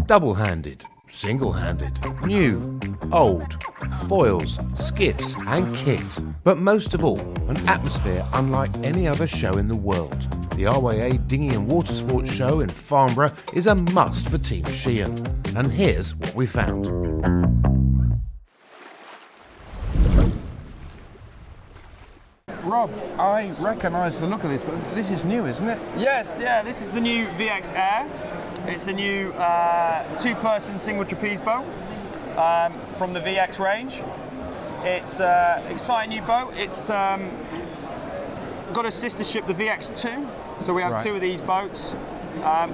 double-handed, single-handed, new, old, foils, skiffs and kit. But most of all, an atmosphere unlike any other show in the world. The RYA Dinghy and Watersports Show in Farnborough is a must for Team Sheahan. And here's what we found. Rob, I recognise the look of this, but this is new, isn't it? Yes, yeah, this is the new VX Air. It's a new two-person single trapeze boat from the VX range. It's an exciting new boat. It's got a sister ship, the VX2, so we have two of these boats.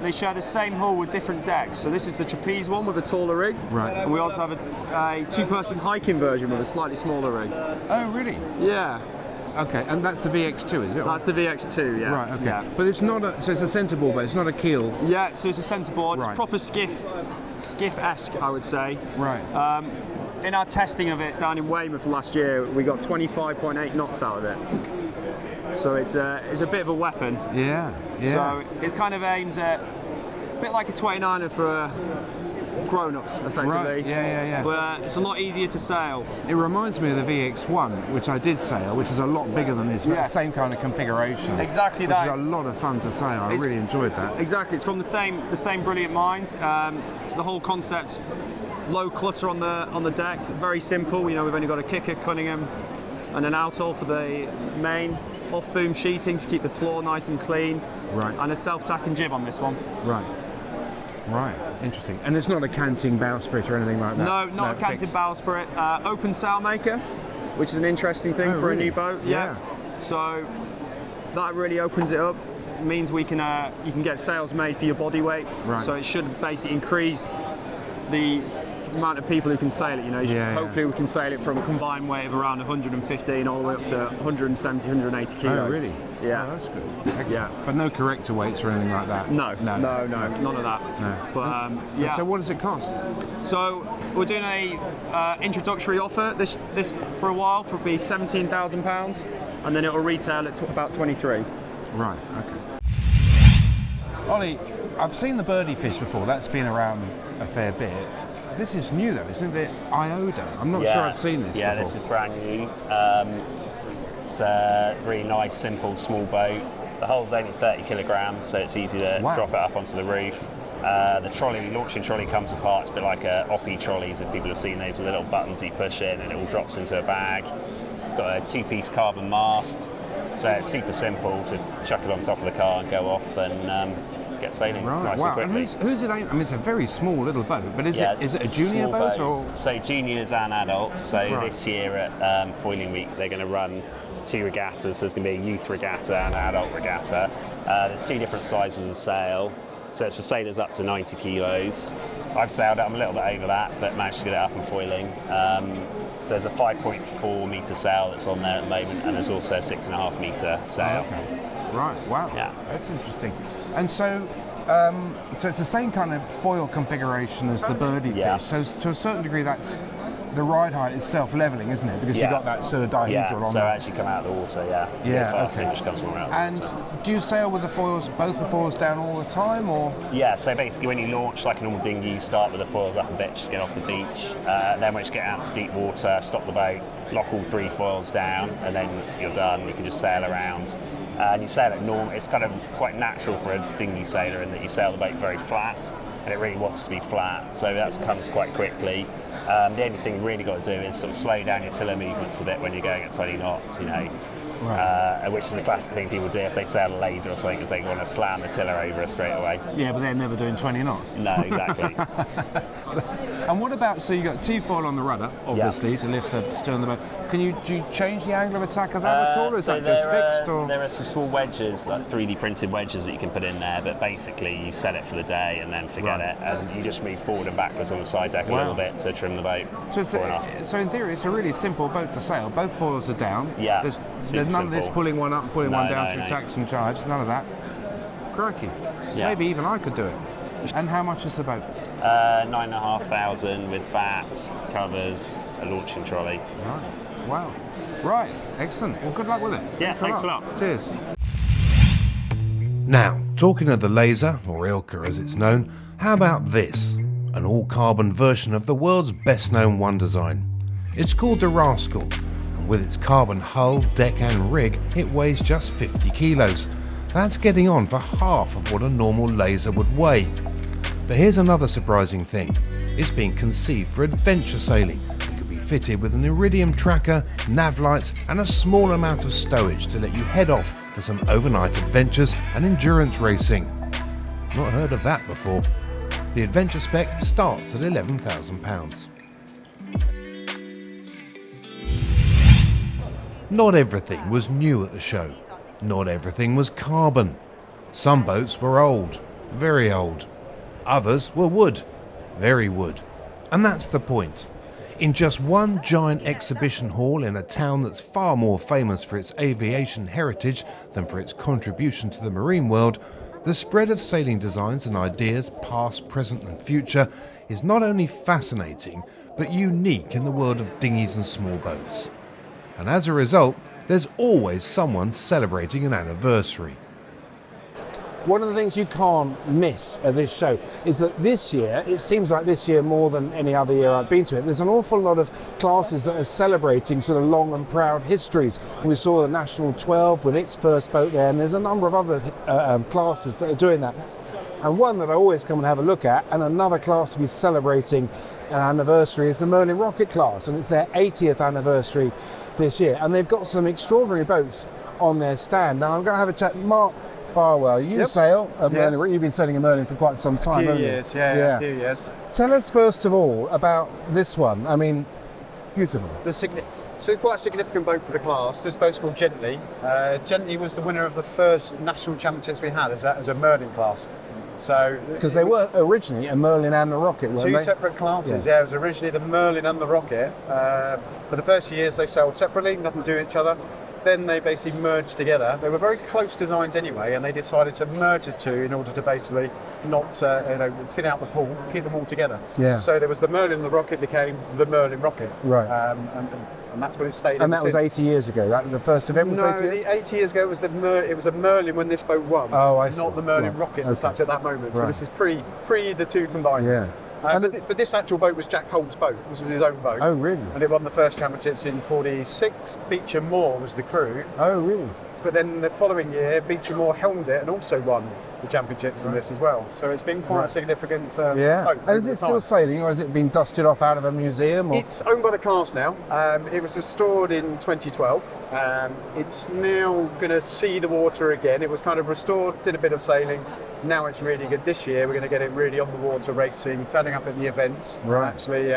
They share the same hull with different decks. So this is the trapeze one with a taller rig, and we also have a two-person hiking version with a slightly smaller rig. Oh, really? Yeah. Okay, and that's the VX2, is it? That's the VX2, yeah. Right, okay. Yeah. But it's not so it's a centreboard, but it's not a keel. Yeah, so it's a centreboard. Right. It's proper skiff-esque, I would say. Right. In our testing of it down in Weymouth last year, we got 25.8 knots out of it. So it's a bit of a weapon. Yeah, yeah. So it's kind of aimed at a bit like a 29er for grown-ups, effectively. Right. Yeah. But it's a lot easier to sail. It reminds me of the VX1, which I did sail, which is a lot bigger than this, but the same kind of configuration. Exactly that. It's a lot of fun to sail. I really enjoyed that. Exactly. It's from the same brilliant mind. So the whole concept, low clutter on the deck, very simple. You know, we've only got a kicker, Cunningham, and an outhaul for the main. Off-boom sheeting to keep the floor nice and clean. Right. And a self-tack and jib on this one. Right, interesting. And it's not a canting bowsprit or anything like that? No, not a canted bowsprit. Open sailmaker, which is an interesting thing for a new boat. Yeah. So that really opens it up. It means you can get sails made for your body weight. Right. So it should basically increase the amount of people who can sail it. You know, hopefully we can sail it from a combined weight of around 115 all the way up to 170, 180 kilos. Oh, really? Yeah. Oh, that's good. Excellent. Yeah. But no corrector weights or anything like that? No, none of that. No. But yeah. So what does it cost? So we're doing a introductory offer. This for a while for be £17,000, and then it will retail at about 23. Right. Okay. Ollie, I've seen the birdie fish before. That's been around a fair bit. This is new though, isn't it? The IODA. I'm not sure I've seen this before. Yeah, this is brand new. It's a really nice, simple, small boat. The hull's only 30 kilograms, so it's easy to drop it up onto the roof. The launching trolley comes apart. It's a bit like Oppie trolleys, if people have seen those, with the little buttons you push in and it all drops into a bag. It's got a two-piece carbon mast, so it's super simple to chuck it on top of the car and go off and get sailing nice and quickly. And who's it aimed? I mean, it's a very small little boat, but is it a junior boat or? So juniors and adults. So this year at Foiling Week, they're going to run two regattas. There's going to be a youth regatta and an adult regatta. There's two different sizes of sail. So it's for sailors up to 90 kilos. I've sailed it, I'm a little bit over that, but managed to get it up in foiling. So there's a 5.4 metre sail that's on there at the moment, and there's also a 6.5 metre sail. Okay. Right, wow, that's interesting. And so it's the same kind of foil configuration as the birdie fish. So to a certain degree, that's the ride height is self-leveling, isn't it? Because you've got that sort of dihedral on so there. as you come out of the water, which comes from around. And do you sail with both the foils down all the time, or? Yeah, so basically when you launch like a normal dinghy, you start with the foils up a bit just to get off the beach. Then once you get out to deep water, stop the boat, lock all three foils down, and then you're done. You can just sail around. And you sail it normal. It's kind of quite natural for a dinghy sailor in that you sail the boat very flat, and it really wants to be flat, so that comes quite quickly. The only thing you really got to do is sort of slow down your tiller movements a bit when you're going at 20 knots, you know. Which is the classic thing people do if they sail a laser or something, is they want to slam the tiller over straight away. Yeah, but they're never doing 20 knots. No, exactly. And what about, so you got two foil on the rudder, obviously, to lift the stern of the boat. Do you change the angle of attack of that at all, or is that just fixed? Or? There are some small wedges, like 3D printed wedges that you can put in there, but basically you set it for the day and then forget it, and you just move forward and backwards on the side deck a little bit to trim the boat. So in theory, it's a really simple boat to sail. Both foils are down. Yeah, there's none of this pulling one up and pulling one down through tacks and jibes, none of that. Crikey. Yeah. Maybe even I could do it. And how much is the boat? 9,500 with VAT, covers, a launching trolley. Right. Wow. Right. Excellent. Well, good luck with it. Yeah, thanks a lot. Cheers. Now, talking of the laser, or ILCA as it's known, how about this? an all-carbon version of the world's best-known one design. It's called the Rascal, and with its carbon hull, deck and rig, it weighs just 50 kilos. That's getting on for half of what a normal laser would weigh. But here's another surprising thing. It's been conceived for adventure sailing and could be fitted with an iridium tracker, nav lights and a small amount of stowage to let you head off for some overnight adventures and endurance racing. Not heard of that before. The adventure spec starts at £11,000. Not everything was new at the show. Not everything was carbon. Some boats were old, very old. Others were wood, very wood. And that's the point. In just one giant exhibition hall in a town that's far more famous for its aviation heritage than for its contribution to the marine world, the spread of sailing designs and ideas, past, present and future, is not only fascinating, but unique in the world of dinghies and small boats. And as a result, there's always someone celebrating an anniversary. One of the things you can't miss at this show is that this year, it seems like this year more than any other year I've been to it, there's an awful lot of classes that are celebrating sort of long and proud histories. We saw the National 12 with its first boat there, and there's a number of other classes that are doing that. And one that I always come and have a look at, and another class to be celebrating an anniversary, is the Merlin Rocket class, and it's their 80th anniversary this year. And they've got some extraordinary boats on their stand. Now I'm going to have a chat. Mark Barwell, you sail a Merlin. You've been sailing a Merlin for quite some time, a haven't you? Years, yeah, a few years. Tell us first of all about this one. I mean, beautiful. So quite a significant boat for the class. This boat's called Gently. Gently was the winner of the first national championships we had as a Merlin class. So because they were originally a Merlin and the Rocket, weren't they? Two separate classes. Yeah, it was originally the Merlin and the Rocket. For the first few years they sailed separately, nothing to do with each other. Then they basically merged together. They were very close designs anyway, and they decided to merge the two in order to basically not thin out the pool, keep them all together. Yeah. So there was the Merlin and the Rocket became the Merlin Rocket. Right. And that's what it stayed. And that was 80 years ago. That the first event was 80 years. 80 years ago it was a Merlin when this boat won. Oh, I see. Not the Merlin Rocket as such at that moment. Right. So this is pre the two combined. Yeah. But this actual boat was Jack Holt's boat. This was his own boat. Oh, really? And it won the first championships in 46. Beecher Moore was the crew. Oh, really? But then the following year, Beecher Moore helmed it and also won the championships in this as well. So it's been quite a significant boat. And is it still sailing, or has it been dusted off out of a museum? Or? It's owned by the class now. It was restored in 2012. It's now going to see the water again. It was kind of restored, did a bit of sailing. Now it's really good. This year we're going to get it really on the water racing, turning up at the events. Right. Actually,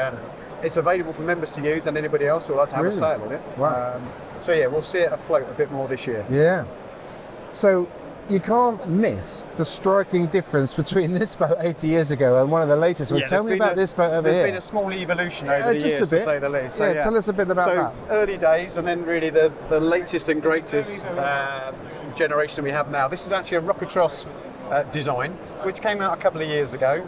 it's available for members to use and anybody else who would like to have a sail on it. Wow. So yeah, we'll see it afloat a bit more this year. Yeah. So you can't miss the striking difference between this boat 80 years ago and one of the latest ones. Tell me about this boat over here. There's been a small evolution over the years, to say the least. So, tell us a bit about that. Early days, and then really the latest and greatest generation we have now. This is actually a Rocketros design, which came out a couple of years ago.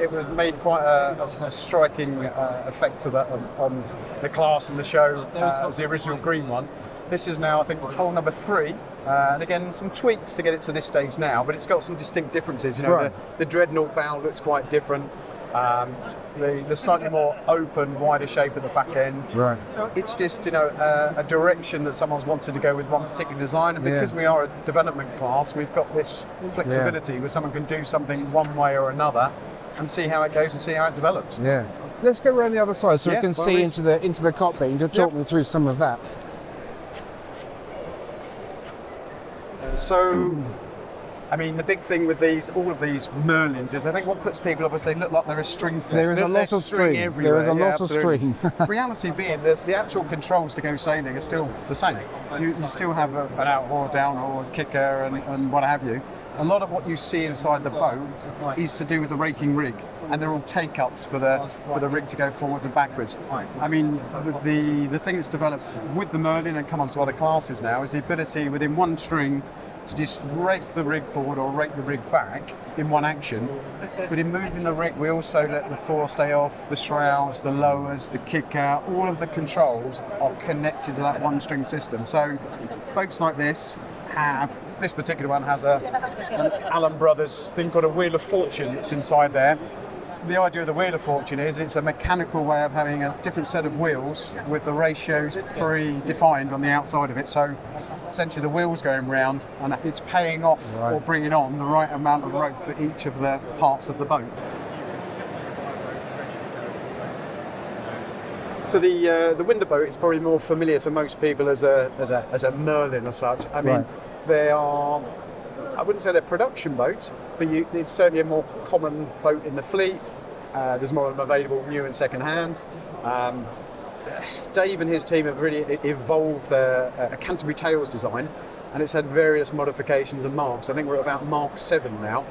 It was made quite a striking effect on the class and the show as the original green one. This is now, I think, hull number 3, and again some tweaks to get it to this stage now, but it's got some distinct differences. The dreadnought bow looks quite different. The slightly more open, wider shape at the back end. Right. It's just a direction that someone's wanted to go with one particular design, and because we are a development class, we've got this flexibility where someone can do something one way or another and see how it goes and see how it develops. Yeah. Let's go around the other side so we can see into the cockpit. You can talk me through some of that. So, I mean, the big thing with all of these Merlins is I think what puts people off is they look like they're a string fit. There is a lot of string everywhere. There is a lot of string. Reality being, the actual controls to go sailing are still the same. You still have an out or down or a kicker and what have you. A lot of what you see inside the boat is to do with the raking rig, and they're all take-ups for the rig to go forward and backwards. I mean, the thing that's developed with the Merlin and come on to other classes now is the ability within one string to just rake the rig forward or rake the rig back in one action. But in moving the rig, we also let the forestay off, the shrouds, the lowers, the kicker, all of the controls are connected to that one string system. So boats like this particular one has an Allen Brothers thing called a Wheel of Fortune that's inside there. the idea of the Wheel of Fortune is it's a mechanical way of having a different set of wheels with the ratios pre-defined on the outside of it. So essentially the wheel's going round and it's paying off or bringing on the right amount of rope for each of the parts of the boat. So the window boat is probably more familiar to most people as a Merlin as such. I mean, they are, I wouldn't say they're production boats, but it's certainly a more common boat in the fleet. There's more of them available new and second hand. Dave and his team have really evolved a Canterbury Tales design, and it's had various modifications and marks. I think we're at about Mark 7 now,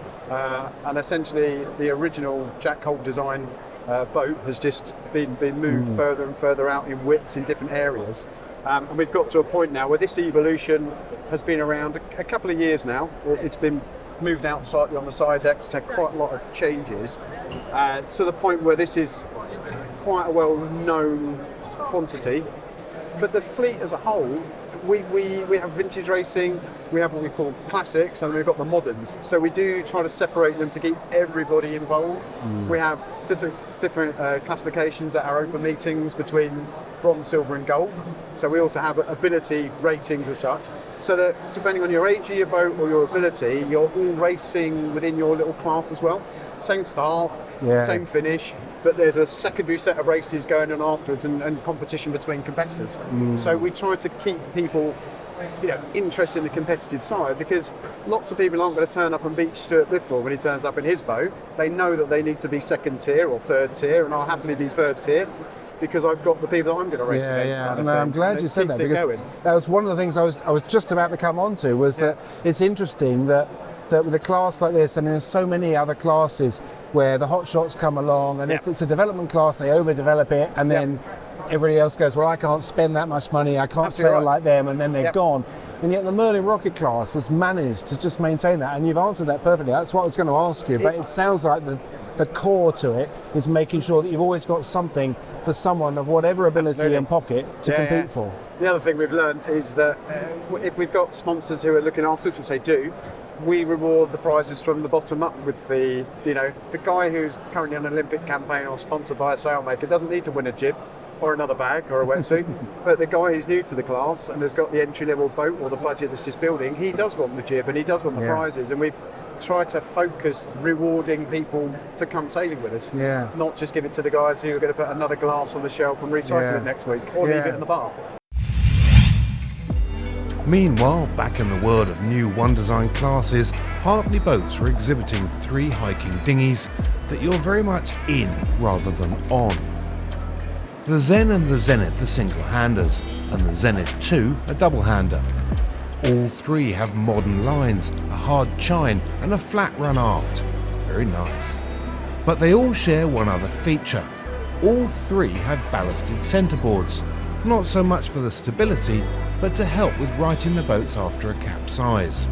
and essentially the original Jack Holt design boat has just been moved further and further out in widths in different areas. And we've got to a point now where this evolution has been around a couple of years now. It's been moved out slightly on the side decks, it's had quite a lot of changes, to the point where this is quite a well-known quantity. But the fleet as a whole, we have vintage racing, we have what we call classics, and we've got the moderns. So we do try to separate them to keep everybody involved. We have different classifications at our open meetings between bronze, silver and gold. So we also have ability ratings as such. So that depending on your age of your boat or your ability, you're all racing within your little class as well. Same start, same finish, but there's a secondary set of races going on afterwards and competition between competitors. So we try to keep people interested in the competitive side, because lots of people aren't going to turn up and beat Stuart Blifford when he turns up in his boat. They know that they need to be second tier or third tier, and I'll happily be third tier because I've got the people that I'm going to race against. Kind of I'm glad you said that, because that was one of the things I was just about to come on to, was that it's interesting that with a class like this, and there's so many other classes where the hot shots come along, and if it's a development class, they overdevelop it, and then everybody else goes, well, I can't spend that much money, I can't sail like them, and then they're gone. And yet the Merlin Rocket class has managed to just maintain that, and you've answered that perfectly. That's what I was going to ask you, but it sounds like the core to it is making sure that you've always got something for someone of whatever ability and pocket to compete for. The other thing we've learned is that if we've got sponsors who are looking after us, which they do, we reward the prizes from the bottom up with the guy who's currently on an Olympic campaign or sponsored by a sailmaker doesn't need to win a jib or another bag or a wetsuit, but the guy who's new to the class and has got the entry-level boat or the budget that's just building, he does want the jib and he does want the prizes, and we've tried to focus rewarding people to come sailing with us, not just give it to the guys who are going to put another glass on the shelf and recycle it next week or leave it in the bar. Meanwhile, back in the world of new one-design classes, Hartley Boats are exhibiting 3 hiking dinghies that you're very much in rather than on. The Zen and the Zenith are single-handers, and the Zenith II a double-hander. All 3 have modern lines, a hard chine and a flat run aft. Very nice. But they all share one other feature. All 3 have ballasted centreboards. Not so much for the stability, but to help with righting the boats after a capsize.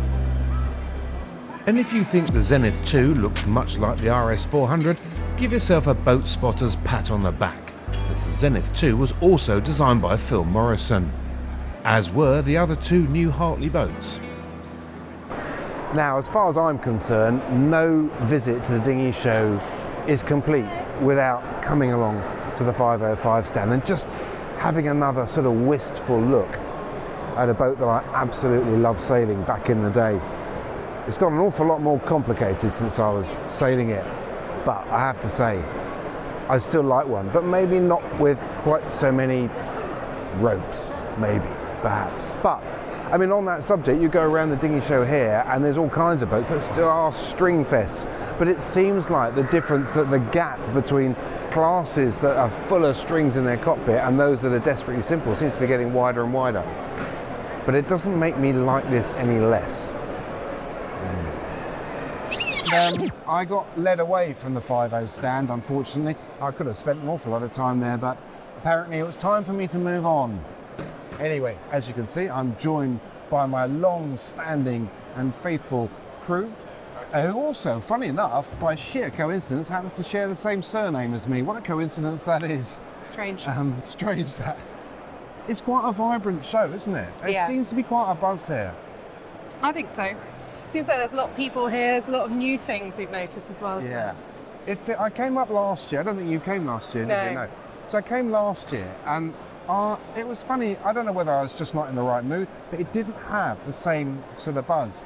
And if you think the Zenith II looks much like the RS400, give yourself a boat spotter's pat on the back, as the Zenith II was also designed by Phil Morrison, as were the other 2 new Hartley boats. Now, as far as I'm concerned, no visit to the dinghy show is complete without coming along to the 505 stand and just having another sort of wistful look at a boat that I absolutely loved sailing back in the day. It's got an awful lot more complicated since I was sailing it, but I have to say, I still like one, but maybe not with quite so many ropes, maybe, perhaps. But, I mean, on that subject, you go around the dinghy show here and there's all kinds of boats that still are string fests, but it seems like the difference, that the gap between classes that are full of strings in their cockpit and those that are desperately simple seems to be getting wider and wider. But it doesn't make me like this any less. I got led away from the 5.0 stand, unfortunately. I could have spent an awful lot of time there, but apparently it was time for me to move on. Anyway, as you can see, I'm joined by my long-standing and faithful crew, who also, funny enough, by sheer coincidence, happens to share the same surname as me. What a coincidence that is. Strange. Strange that. It's quite a vibrant show, isn't it? It seems to be quite a buzz here. I think so. Seems like there's a lot of people here. There's a lot of new things we've noticed as well. Yeah. I came up last year. I don't think you came last year, did you? No. So I came last year, and it was funny. I don't know whether I was just not in the right mood, but it didn't have the same sort of buzz.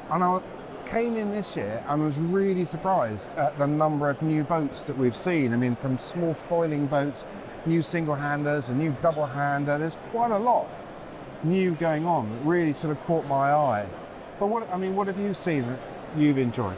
And I came in this year and was really surprised at the number of new boats that we've seen. I mean, from small foiling boats, new single-handers, a new double-hander. There's quite a lot new going on that really sort of caught my eye. But what have you seen that you've enjoyed?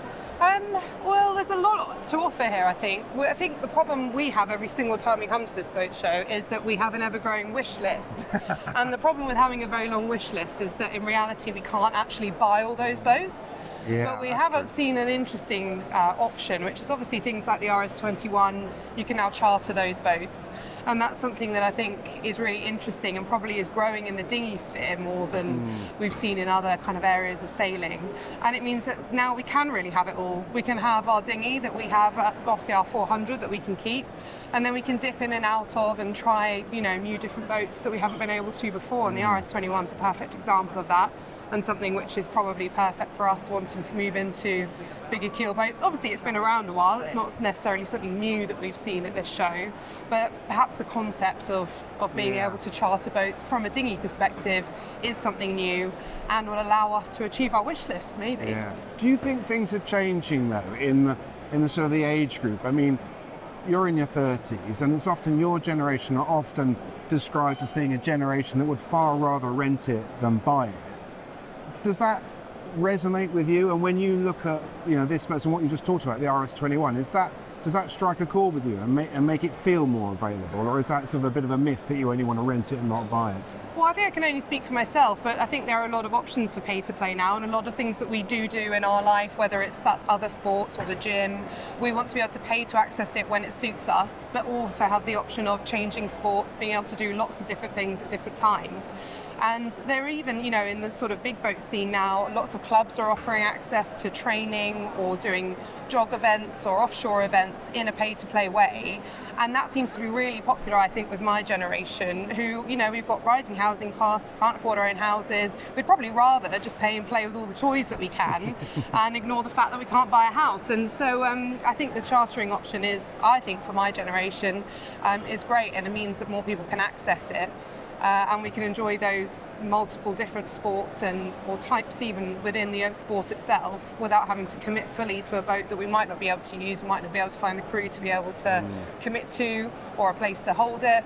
Well, there's a lot to offer here, I think. I think the problem we have every single time we come to this boat show is that we have an ever-growing wish list. And the problem with having a very long wish list is that in reality we can't actually buy all those boats. Yeah, but we have seen an interesting option, which is obviously things like the RS21. You can now charter those boats. And that's something that I think is really interesting and probably is growing in the dinghy sphere more than we've seen in other kind of areas of sailing. And it means that now we can really have it all. We can have our dinghy that we have, obviously our 400 that we can keep, and then we can dip in and out of and try, new different boats that we haven't been able to before. And the RS21 is a perfect example of that, and something which is probably perfect for us wanting to move into bigger keel boats. Obviously it's been around a while, it's not necessarily something new that we've seen at this show, but perhaps the concept of being able to charter boats from a dinghy perspective is something new and will allow us to achieve our wish list, maybe. Yeah. Do you think things are changing though in the sort of the age group? I mean, you're in your 30s, and it's often your generation are often described as being a generation that would far rather rent it than buy it. Does that resonate with you? And when you look at this boat and what you just talked about, the RS21, does that strike a chord with you and make it feel more available, or is that sort of a bit of a myth that you only want to rent it and not buy it? Well, I think I can only speak for myself, but I think there are a lot of options for pay to play now, and a lot of things that we do in our life, whether that's other sports or the gym, we want to be able to pay to access it when it suits us, but also have the option of changing sports, being able to do lots of different things at different times. And there are even, in the sort of big boat scene now, lots of clubs are offering access to training or doing jog events or offshore events in a pay-to-play way. And that seems to be really popular, I think, with my generation, who, we've got rising housing costs, we can't afford our own houses. We'd probably rather just pay and play with all the toys that we can and ignore the fact that we can't buy a house. And so I think the chartering option is, I think, for my generation, is great, and it means that more people can access it. And we can enjoy those multiple different sports or types even within the sport itself without having to commit fully to a boat that we might not be able to use, might not be able to find the crew to be able to commit to, or a place to hold it.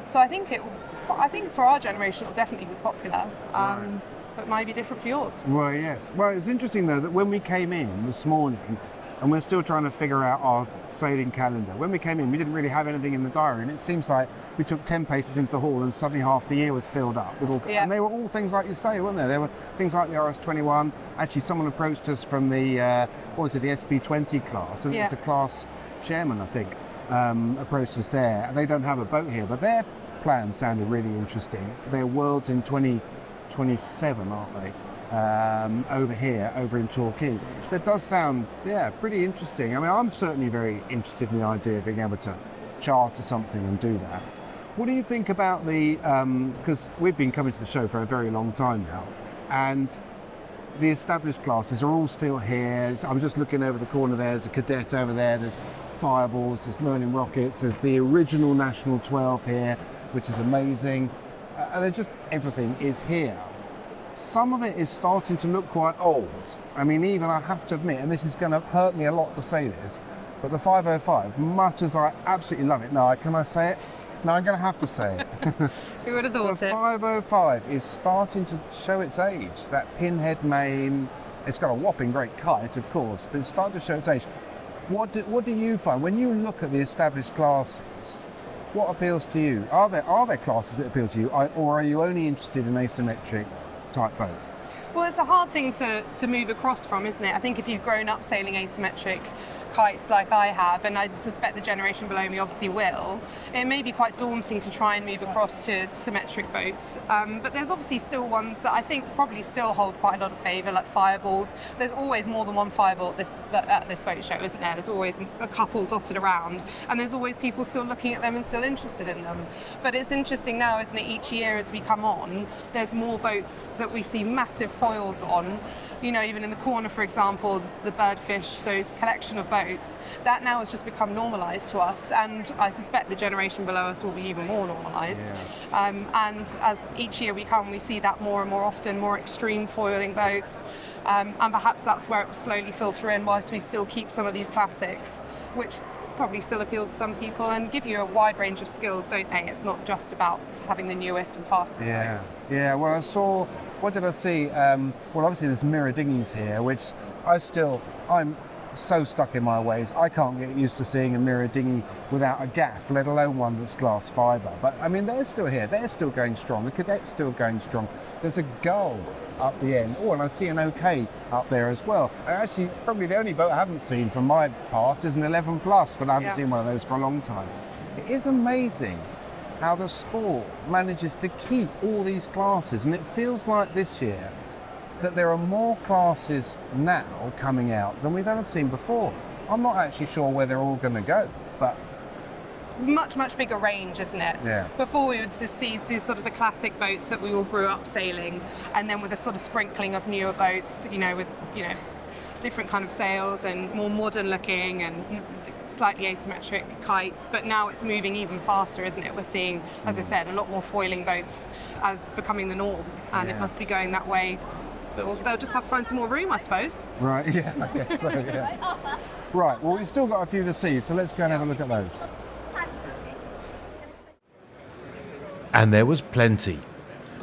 So I think for our generation it'll definitely be popular, but it might be different for yours. Well, yes. Well, it's interesting though that when we came in this morning, and we're still trying to figure out our sailing calendar. When we came in, we didn't really have anything in the diary, and it seems like we took 10 paces into the hall and suddenly half the year was filled up. And they were all things like you say, weren't they? There were things like the RS21. Actually, someone approached us from the, the SB20 class, and it was a class chairman, I think, approached us there. And they don't have a boat here, but their plans sounded really interesting. They're Worlds in 2027, aren't they? Over in Torquay. That does sound, pretty interesting. I mean, I'm certainly very interested in the idea of being able to charter something and do that. What do you think about because we've been coming to the show for a very long time now, and the established classes are all still here. I'm just looking over the corner there, there's a Cadet over there, there's Fireballs, there's Merlin Rockets, there's the original National 12 here, which is amazing. And there's just, everything is here. Some of it is starting to look quite old. I mean, even I have to admit, and this is going to hurt me a lot to say this, but the 505, much as I absolutely love it, can I say it? No, I'm going to have to say it. Who would have thought the 505 is starting to show its age. That pinhead main, it's got a whopping great kite, of course, but it's starting to show its age. What do you find when you look at the established classes? What appeals to you? Are there classes that appeal to you, or are you only interested in asymmetric type boats? Well, it's a hard thing to move across from, isn't it? I think if you've grown up sailing asymmetric kites like I have, and I suspect the generation below me obviously will, it may be quite daunting to try and move across to symmetric boats. But there's obviously still ones that I think probably still hold quite a lot of favour, like Fireballs. There's always more than one Fireball at this boat show, isn't there? There's always a couple dotted around, and there's always people still looking at them and still interested in them. But it's interesting now, isn't it? Each year as we come on, there's more boats that we see massively massive foils on, you know, even in the corner, for example, the birdfish, those collection of boats, that now has just become normalised to us, and I suspect the generation below us will be even more normalised. And as each year we come, we see that more and more often, more extreme foiling boats, and perhaps that's where it will slowly filter in whilst we still keep some of these classics, which probably still appeal to some people and give you a wide range of skills, don't they? It's not just about having the newest and fastest boat. Yeah, well, I saw, what did I see? Well, obviously there's mirror dinghies here, which I'm so stuck in my ways. I can't get used to seeing a mirror dinghy without a gaff, let alone one that's glass fibre. But I mean, they're still here. They're still going strong. The Cadet's still going strong. There's a gull up the end. Oh, and I see an OK up there as well. And actually, probably the only boat I haven't seen from my past is an 11 Plus, but I haven't seen one of those for a long time. It is amazing how the sport manages to keep all these classes, and it feels like this year that there are more classes now coming out than we've ever seen before. I'm not actually sure where they're all going to go, but it's much bigger range, isn't it? Yeah. Before we would just see these sort of the classic boats that we all grew up sailing, and then with a sort of sprinkling of newer boats, you know, with, you know, different kind of sails and more modern looking and slightly asymmetric kites. But now it's moving even faster, isn't it? We're seeing, as I said, a lot more foiling boats as becoming the norm, and it must be going that way. But they'll just have to find some more room, I suppose. Right, yeah, I guess so, yeah. Right, well, we've still got a few to see, so let's go and have a look at those. And there was plenty.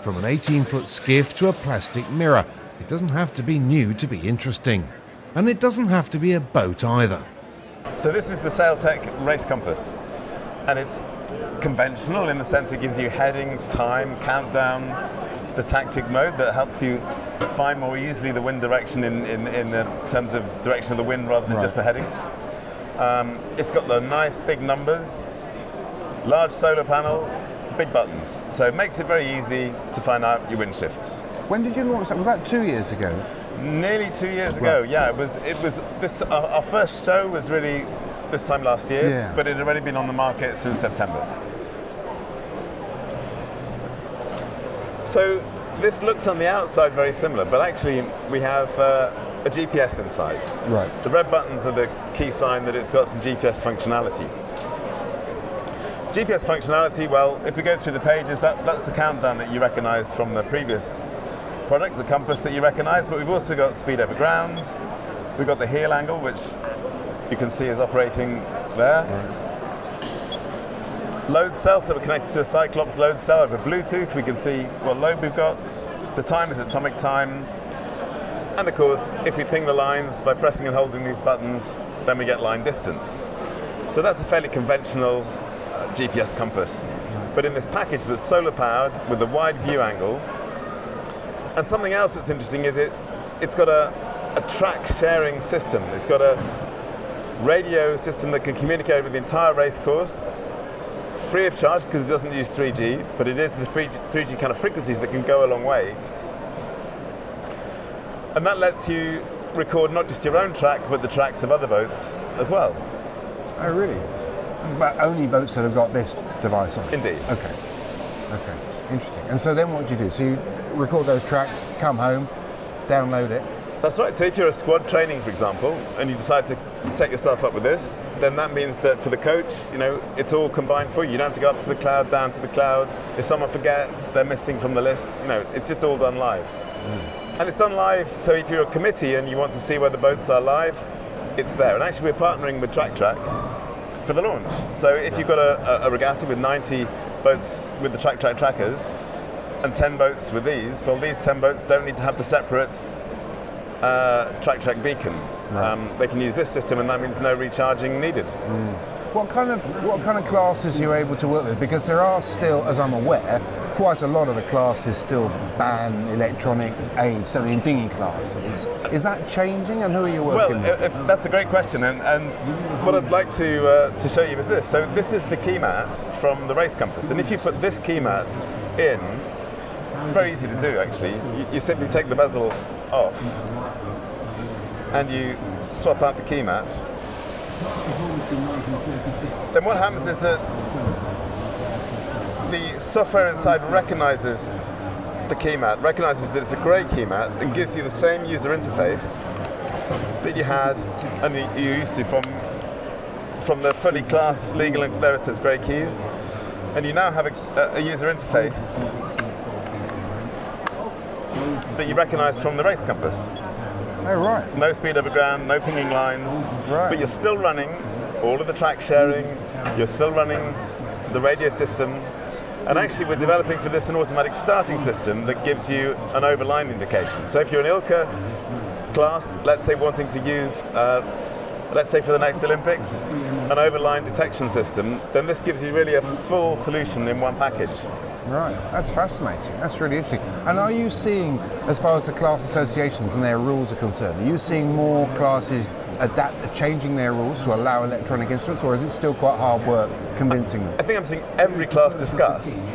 From an 18-foot skiff to a plastic mirror. It doesn't have to be new to be interesting. And it doesn't have to be a boat either. So this is the Sailteck Race Compass. And it's conventional in the sense it gives you heading, time, countdown, the tactic mode that helps you find more easily the wind direction in the terms of direction of the wind rather than just the headings. It's got the nice big numbers, large solar panel, big buttons, so it makes it very easy to find out your wind shifts. When did you launch that? Was that 2 years ago? Nearly 2 years ago. Yeah, it was this. Our first show was really this time last year, but it had already been on the market since September. So this looks on the outside very similar, but actually we have a GPS inside. Right. The red buttons are the key sign that it's got some GPS functionality. GPS functionality, well, if we go through the pages, that's the countdown that you recognise from the previous product, the compass that you recognise, but we've also got speed over ground. We've got the heel angle, which you can see is operating there. Load cell, so we're connected to a Cyclops load cell over Bluetooth. We can see what load we've got. The time is atomic time. And of course, if we ping the lines by pressing and holding these buttons, then we get line distance. So that's a fairly conventional GPS compass. But in this package that's solar powered with a wide view angle. And something else that's interesting is it's got a track sharing system. It's got a radio system that can communicate over the entire race course, free of charge because it doesn't use 3G, but it is the 3G kind of frequencies that can go a long way. And that lets you record not just your own track, but the tracks of other boats as well. Oh, really? But only boats that have got this device on it? Indeed. Okay, interesting. And so then what do you do? So you record those tracks, come home, download it? That's right. So if you're a squad training, for example, and you decide to set yourself up with this, then that means that for the coach, you know, it's all combined for you. You don't have to go up to the cloud, down to the cloud. If someone forgets, they're missing from the list, you know, it's just all done live. And it's done live, so if you're a committee and you want to see where the boats are live, it's there. And actually we're partnering with Track for the launch. So if you've got a regatta with 90 boats with the Track trackers and 10 boats with these, well, these 10 boats don't need to have the separate Track beacon. Right. They can use this system, and that means no recharging needed. What kind of classes are you able to work with? Because there are still, as I'm aware, quite a lot of the classes still ban electronic aids, certainly in dinghy classes. Is that changing, and who are you working with? That's a great question, and what I'd like to show you is this. So this is the key mat from the Race Compass, and if you put this key mat in, it's very easy to do actually. You simply take the bezel off, and you swap out the key mat. Then what happens is that the software inside recognises the key mat, recognises that it's a grey key mat and gives you the same user interface that you had and you used to from the fully classed legal, and there it says grey keys, and you now have a user interface that you recognise from the race compass. Oh, right. No speed over ground, no pinging lines, Right. but you're still running all of the track sharing, you're still running the radio system, and actually we're developing for this an automatic starting system that gives you an overline indication. So if you're an ILCA class, let's say wanting to use, let's say for the next Olympics, an overline detection system, then this gives you really a full solution in one package. Right, that's fascinating. That's really interesting. And are you seeing, as far as the class associations and their rules are concerned, are you seeing more classes changing their rules to allow electronic instruments, or is it still quite hard work convincing them? I think I'm seeing every class discuss.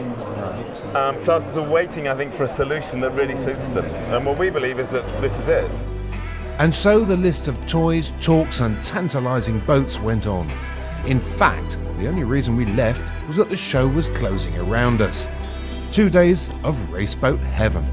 Classes are waiting, I think, for a solution that really suits them. And what we believe is that this is it. And so the list of toys, talks and tantalising boats went on. In fact, the only reason we left was that the show was closing around us. 2 days of raceboat heaven.